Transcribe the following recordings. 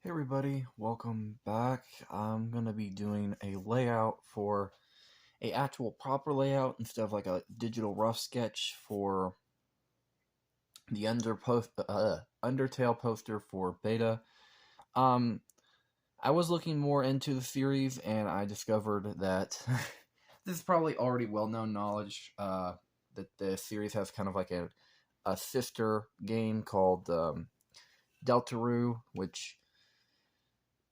Hey everybody, welcome back. I'm gonna be doing a layout for a actual proper layout instead of like a digital rough sketch for the Undertale poster for beta. Um, I was looking more into the series and I discovered that this is probably already well-known knowledge. That the series has kind of like a sister game called Deltarune, which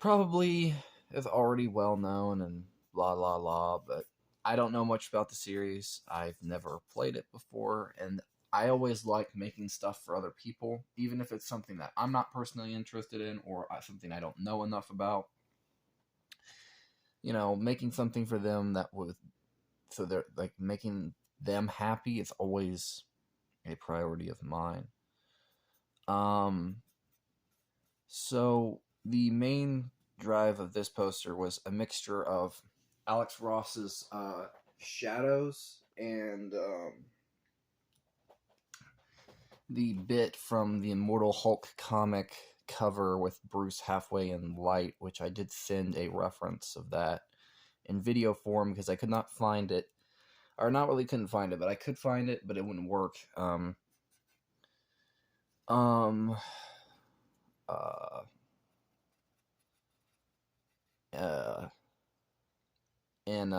probably is already well known and blah blah blah, but I don't know much about the series. I've never played it before, and I always like making stuff for other people, even if it's something that I'm not personally interested in or something I don't know enough about. Making something for them that would, so they're like making them happy is always a priority of mine. Um, so the main drive of this poster was a mixture of Alex Ross's shadows and the bit from the Immortal Hulk comic cover with Bruce halfway in light, which I did send a reference of that in video form because I could not find it, or not really couldn't find it, but I could find it, but it wouldn't work. Um, uh, uh, in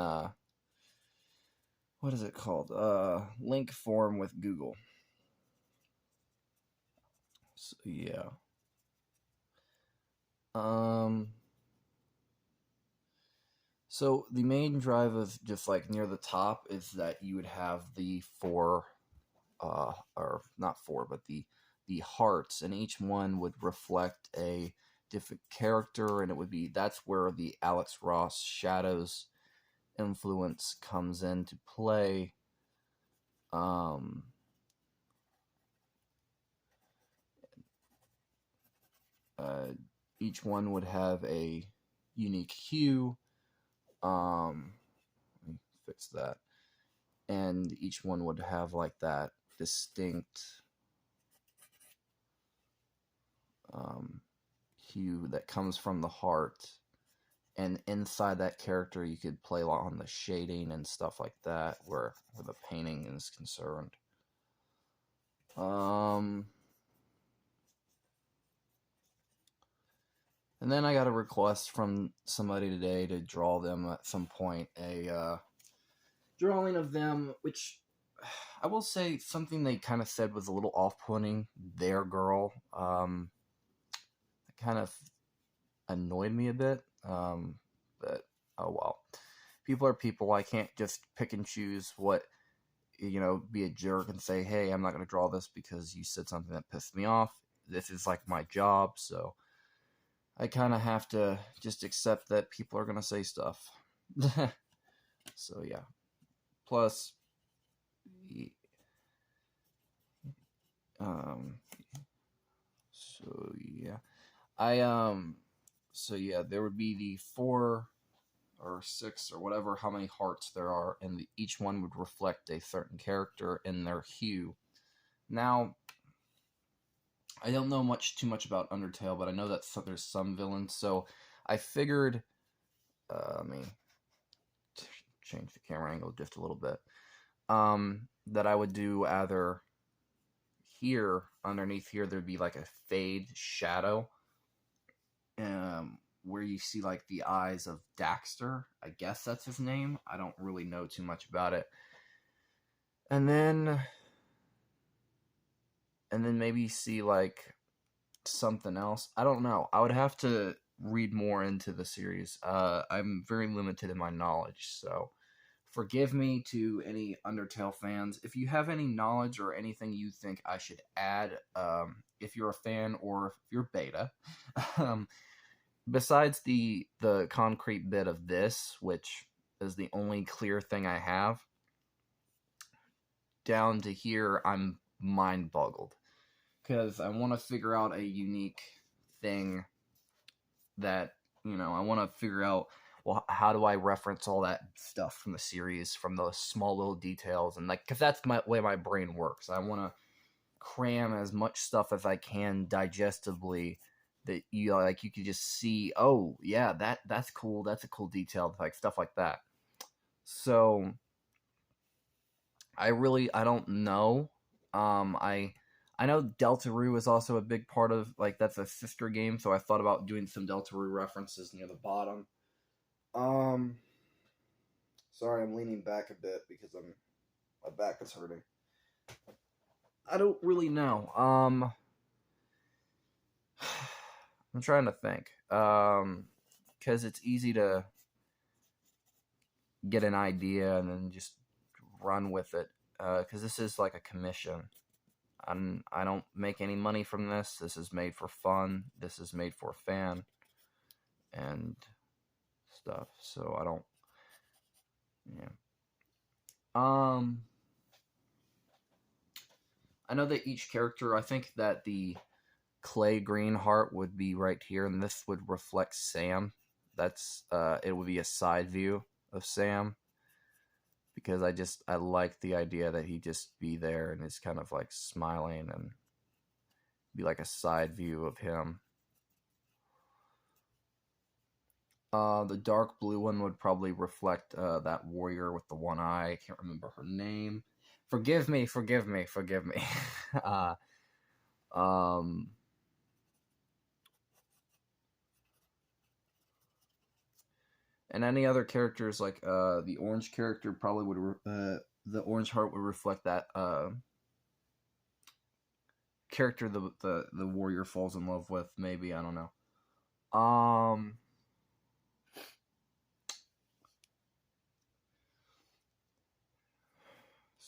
what is it called? Link form with Google. So, yeah. So the main drive is just like near the top is that you would have the four, or not four, but the hearts, and each one would reflect a different character, and it would be that's where the Alex Ross shadows influence comes into play. Um, uh, each one would have a unique hue. Let me fix that. And each one would have like that distinct hue that comes from the heart. And inside that character, you could play on the shading and stuff like that, where the painting is concerned. And then I got a request from somebody today to draw them at some point, a drawing of them, which I will say something they kind of said was a little off-putting. Their girl, it kind of annoyed me a bit. But oh well. People are people. I can't just pick and choose what, be a jerk and say, hey, I'm not going to draw this because you said something that pissed me off. This is like my job, so I kind of have to just accept that people are going to say stuff. So yeah. Plus, um, so yeah, so yeah, there would be the 4 or 6 or whatever, how many hearts there are, and each one would reflect a certain character in their hue. Now, I don't know too much about Undertale, but I know that there's some villains, so I figured, let me change the camera angle just a little bit, that I would do either here, underneath here, there'd be like a fade shadow, where you see like the eyes of Daxter. I guess that's his name. I don't really know too much about it. And then maybe see like something else. I don't know. I would have to read more into the series. I'm very limited in my knowledge, so forgive me to any Undertale fans. If you have any knowledge or anything you think I should add, if you're a fan or if you're beta, besides the concrete bit of this, which is the only clear thing I have, down to here, I'm mind boggled because I want to figure out a unique thing that, I want to figure out, well, how do I reference all that stuff from the series, from those small little details, and like, because that's my way my brain works. I want to cram as much stuff as I can digestibly that you like you could just see, oh yeah, that's cool, that's a cool detail, like stuff like that. So I don't know. I know Deltarune is also a big part of, like, that's a sister game, so I thought about doing some Deltarune references near the bottom. Um Sorry, I'm leaning back a bit because my back is hurting. I don't really know. I'm trying to think. Because it's easy to get an idea and then just run with it. Because this is like a commission. I don't make any money from this. This is made for fun. This is made for a fan and stuff. So I don't. Yeah. I know that each character. I think that the clay green heart would be right here, and this would reflect Sam. That's it would be a side view of Sam, because I like the idea that he just be there and is kind of like smiling and be like a side view of him. The dark blue one would probably reflect that warrior with the one eye. I can't remember her name. Forgive me. uh, um, and any other characters, like the orange character probably would the orange heart would reflect that character the warrior falls in love with. Maybe, I don't know.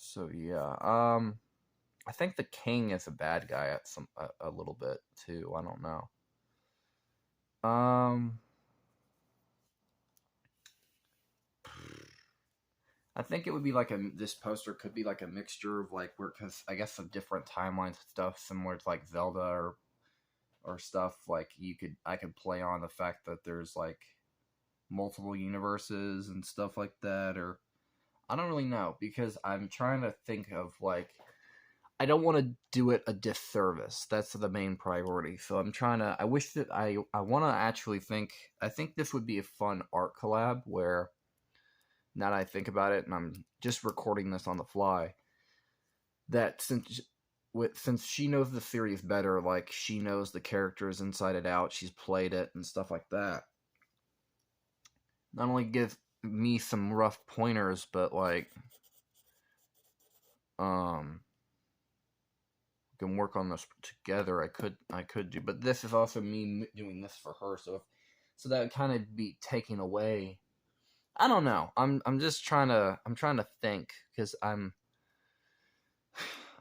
So yeah. I think the king is a bad guy at a little bit too. I don't know. I think it would be like this poster could be like a mixture of, like, where, because I guess some different timelines and stuff similar to like Zelda or stuff, like I could play on the fact that there's like multiple universes and stuff like that, or I don't really know, because I'm trying to think of, like, I don't want to do it a disservice. That's the main priority. So I wish that I want to actually I think this would be a fun art collab where, now that I think about it, and I'm just recording this on the fly, that since she knows the series better, like, she knows the characters inside and out, she's played it and stuff like that, not only give me some rough pointers, but like, we can work on this together. I could do, but this is also me doing this for her, so that would kind of be taking away. I don't know. I'm just trying to think, because I'm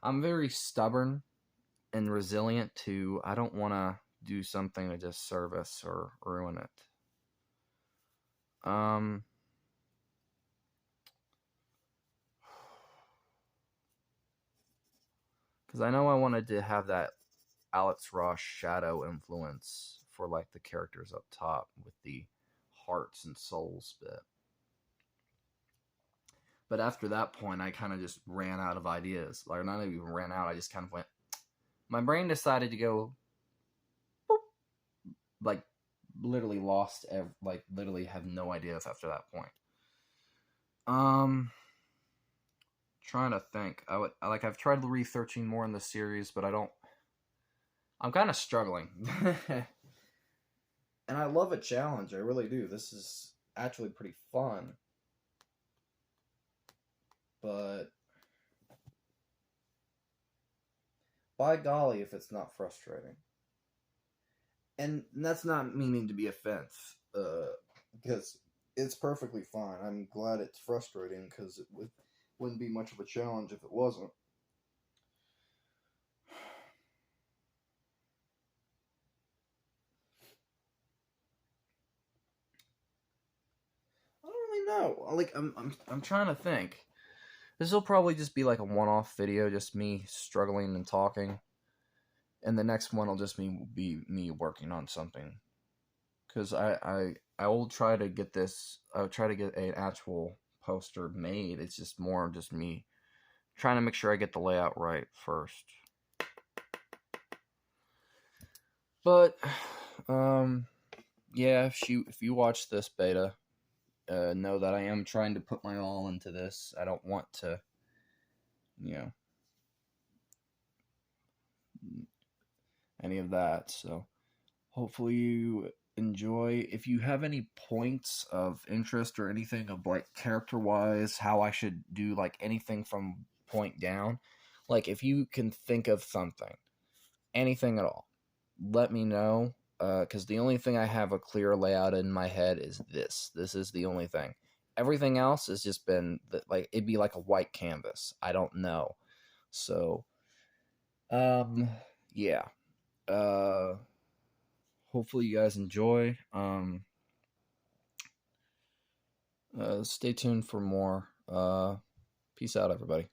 very stubborn and resilient to. I don't want to do something to disservice or ruin it. Because I know I wanted to have that Alex Ross shadow influence for, like, the characters up top with the hearts and souls bit. But after that point, I kind of just ran out of ideas. Like, not even ran out, I just kind of went. My brain decided to go. Boop, like, literally lost. Like, literally have no ideas after that point. Trying to think. I've tried researching more in the series, but I'm kind of struggling. And I love a challenge. I really do. This is actually pretty fun. But by golly, if it's not frustrating. And that's not meaning to be offense, because it's perfectly fine. I'm glad it's frustrating, because it wouldn't be much of a challenge if it wasn't. I don't really know. Like, I'm trying to think. This will probably just be like a one-off video, just me struggling and talking. And the next one will just be me working on something. Because I will try to get this. I'll try to get an actual poster made. It's just more of just me trying to make sure I get the layout right first. But Um, yeah, if you watch this beta, know that I am trying to put my all into this. I don't want to, you know, any of that. So hopefully you enjoy. If you have any points of interest or anything of like character wise, how I should do like anything from point down, like if you can think of something, anything at all, let me know. Because the only thing I have a clear layout in my head is this. This is the only thing. Everything else has just been like it'd be like a white canvas. I don't know. So, um, yeah. Uh, hopefully you guys enjoy. Stay tuned for more. Peace out, everybody.